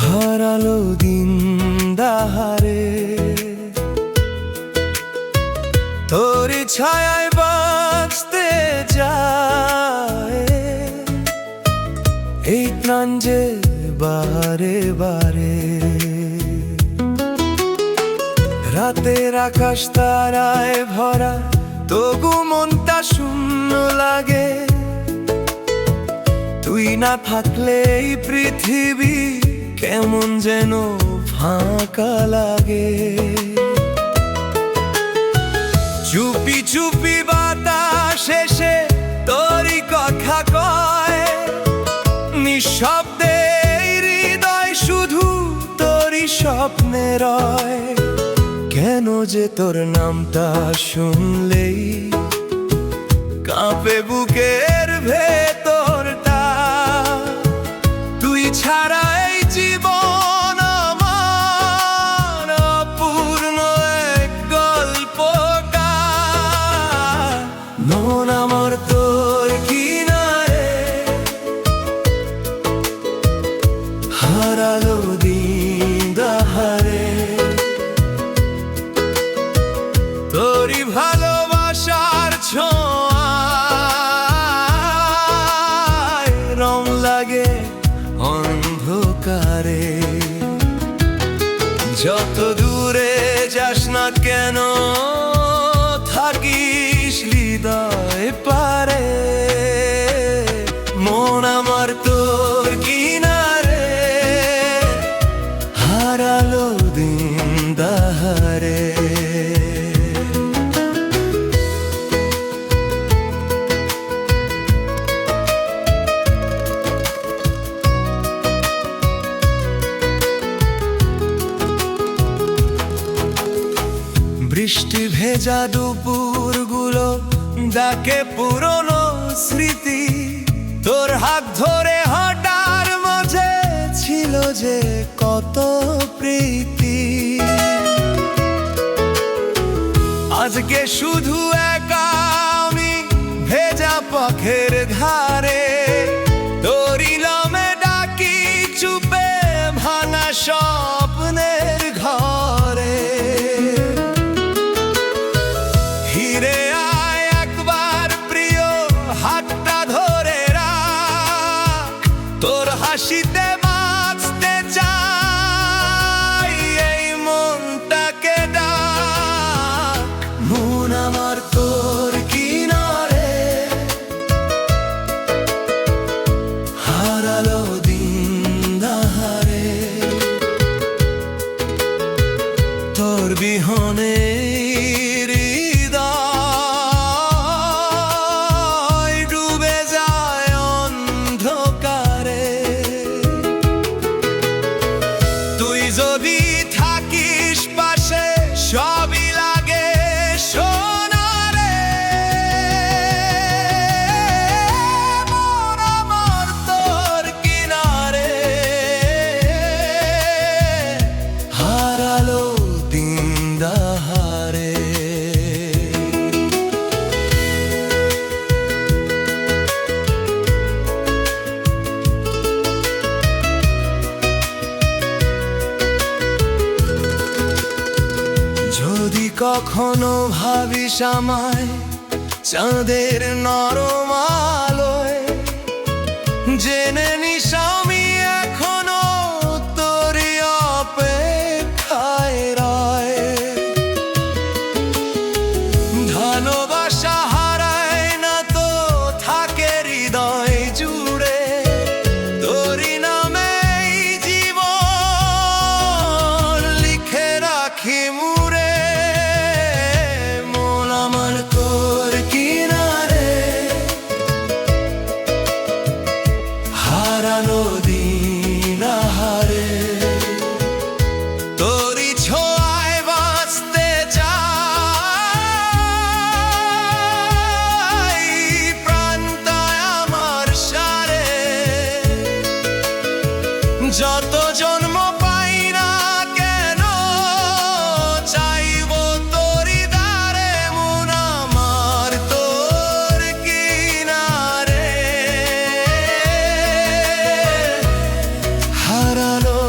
হারালো দিন দাহারে, তোর ছায়ায় বাঁচতে যায় এই প্রাণ যে বারে বারে। রাতের আকাশ তারায় ভরা, তবু মনটা শূন্য লাগে। তুই না থাকলে এই পৃথিবী কেমন যেন ফাঁকা লাগে। চুপি চুপি বাতাস এসে তোরই কথা কয়, নিঃশব্দে হৃদয় শুধু তোরই স্বপ্নে রয়। কেন যে তোর নামটা শুনলেই কাঁপে বুকের ভেতরটা। তুই ছাড়া এই জীবন আমার অপূর্ণ এক গল্পকার। মন আমার তোর কিনারে, হারালো দিন দাহারে। তোরই ভালোবাসার ছোঁয়ায় রং লাগে অন্ধকারে। যত দূরে যাস না কেন, থাকিস হৃদয় পারে। মন আমার তোর কিনারে, হারালো দিন দাহারে। বৃষ্টি ভেজা দুপুরগুলো ডাকে পুরনো স্মৃতি। তোর হাত ধরে হাঁটার মাঝে ছিল যে কত প্রীতি। আজকে শুধু একা আমি ভেজা পথের ধারে। তোরই নামে ডাকি চুপে ভাঙা স্বপ্নের ঘরে। ফিরে আয় একবার প্রিয়, হাতটা ধরে রাখ। তোর হাসিতে বাঁচতে চাই, এই মনটাকে ডাক। মন আমার তোর কিনারে, হারালো দিন দাহারে। তোর বিহনে যদি থাকিস পাশে সবই লাগে সোনারে। মন আমার তোর কিনারে, হারালো দিন দাহারে। যদি কখনো ভাবিস আমায় চাঁদের নরম আলোয়, জেনে নিস আমি এখনো তোরই অপেক্ষায় রয়। ভালোবাসা হারায় না তো থাকে হৃদয় জুড়ে। তোরই নামে জীবন লিখে রাখি মুড়ে। তোর কিনারে, হারালো দিন দাহারে। তোরই ছোঁয়ায় বাঁচতে চাই, প্রাণটায় আমার সারে। যত জন্ম পাই না কেন, চাইব তোরই দ্বারে। মন আমার তোর কিনারে, হারালো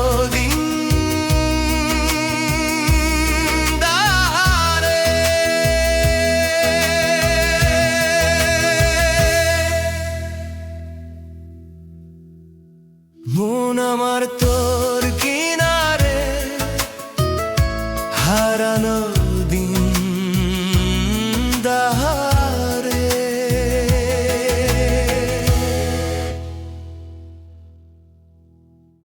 আমার তো